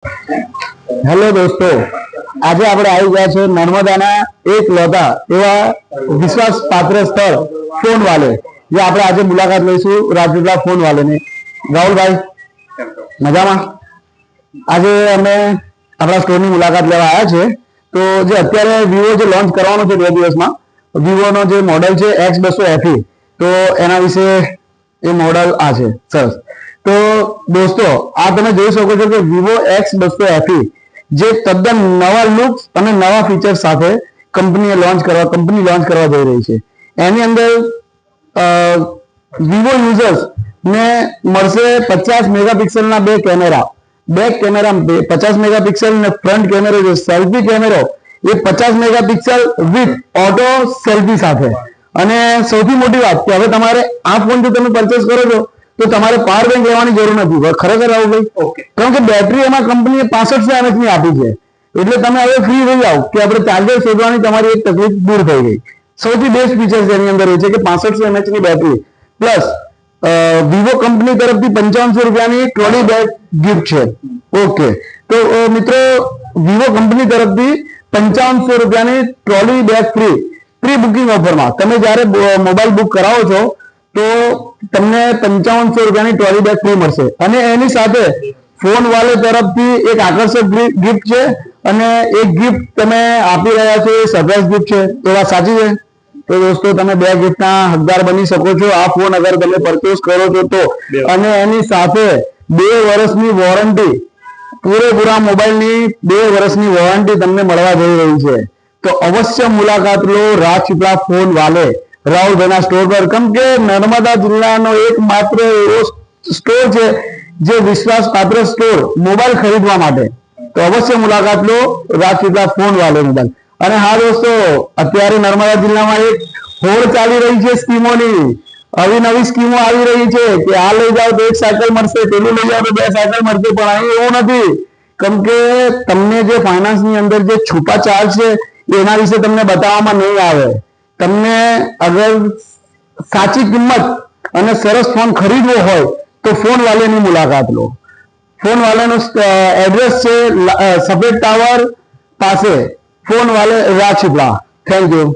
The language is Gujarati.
હેલો દોસ્તો, આજે આપણે આવી ગયા છે નર્મદાના એક લોતા એવા વિશ્વાસપાત્ર સ્થળ ફોન વાલે, જે આપણે આજે મુલાકાત લઈશું રાજપીપળા ફોન વાલેની. રાહુલભાઈ મજામાં? આજે અમે આપણા સ્ટોરની મુલાકાત લેવા આવ્યા છે. તો જે અત્યારે વિવો જે લોન્ચ કરવાનો છે 2 દિવસમાં, વિવોનો જે મોડેલ છે X200 FE, તો એના વિશે એ મોડેલ આ છે. સરસ. તો દોસ્તો, આ તમે જોઈ શકો છો કે વિવો X200 FE જે તદ્દન નવા લુક્સ અને નવા ફીચર્સ સાથે કંપની લોન્ચ કરવા જઈ રહી છે. એની અંદર વિવો યુઝર્સ ને મળશે 50 મેગાપિક્સલના બે કેમેરા, બેક કેમેરા 50 મેગાપિક્સલ અને ફ્રન્ટ કેમેરો જે સેલ્ફી કેમેરો એ 50 મેગાપિક્સલ વિથ ઓટો સેલ્ફી સાથે. અને સૌથી મોટી વાત કે હવે તમારે આ ફોન જો તમે પરચેસ કરો છો તો તમારે પાવર બેંક લેવાની જરૂર નથી. ખરેખર આવું ભાઈ, કારણ કે બેટરી એમાં કંપનીએ 6500 mAh ની આપી છે. એટલે તમે હવે ફ્રી થઈ જાઓ કે આપણે ચાર્જર શોધવાની તમારી એક તકલીફ દૂર થઈ ગઈ. સૌથી બેસ્ટ ફીચર્સ એની અંદર એ છે કે 6500 mAh ની બેટરી પ્લસ વિવો કંપની તરફથી 5500 રૂપિયાની ટ્રોલી બેગ ગિફ્ટ છે. ઓકે, તો મિત્રો વિવો કંપની તરફથી 5500 રૂપિયાની trolley bag free pre booking ઓફરમાં તમે જ્યારે મોબાઈલ બુક કરાવો છો તો તમને 5500 રૂપિયાની ટ્રોલી બેગ ફ્રી મળશે. અને એની સાથે ફોન વાલે તરફથી એક આકર્ષક ગિફ્ટ છે અને એક ગિફ્ટ તમે આપી રહ્યા છો એ સરપ્રાઈઝ ગિફ્ટ છે. તો વાત સાચી છે? તો દોસ્તો, તમે બે ગિફ્ટના હકદાર બની શકો છો આ ફોન અગર તમે પરચેસ કરો છો તો. અને એની સાથે 2 વર્ષની વોરંટી, પૂરેપૂરા મોબાઈલની 2 વર્ષની વોરંટી તમને મળવા જઈ રહી છે. તો અવશ્ય મુલાકાત લો રાજપીપળા ફોન વાલે રાહુલભાઈના સ્ટોર પર. કેમ કે નર્મદા જિલ્લાનો એકમાત્ર એવો સ્ટોર છે જે વિશ્વાસપાત્ર સ્ટોર મોબાઈલ ખરીદવા માટે. તો અવશ્ય મુલાકાત લો રાજપીપળા ફોન વાલે મોબાઈલ. અને હા દોસ્તો, અત્યારે નર્મદા જિલ્લામાં એક હોડ ચાલી રહી છે સ્કીમોની. આવી નવી સ્કીમો આવી રહી છે કે આ લઈ જાઓ તો 1 સાયકલ મળશે, પેલું લઈ જાઓ તો 2 સાયકલ મળશે. પણ અહીં એવું નથી. કેમ કે તમને જે ફાઇનાન્સની અંદર જે છુપા ચાર્જ છે એના વિશે તમને બતાવવામાં નહીં આવે. તમને અગર સાચી કિંમત અને સરસ ફોન ખરીદવો હોય તો ફોન વાલેની મુલાકાત લો. ફોન વાલેનું એડ્રેસ છે સફેદ ટાવર પાસે, ફોન વાલે રાજપીપળા. Thank you.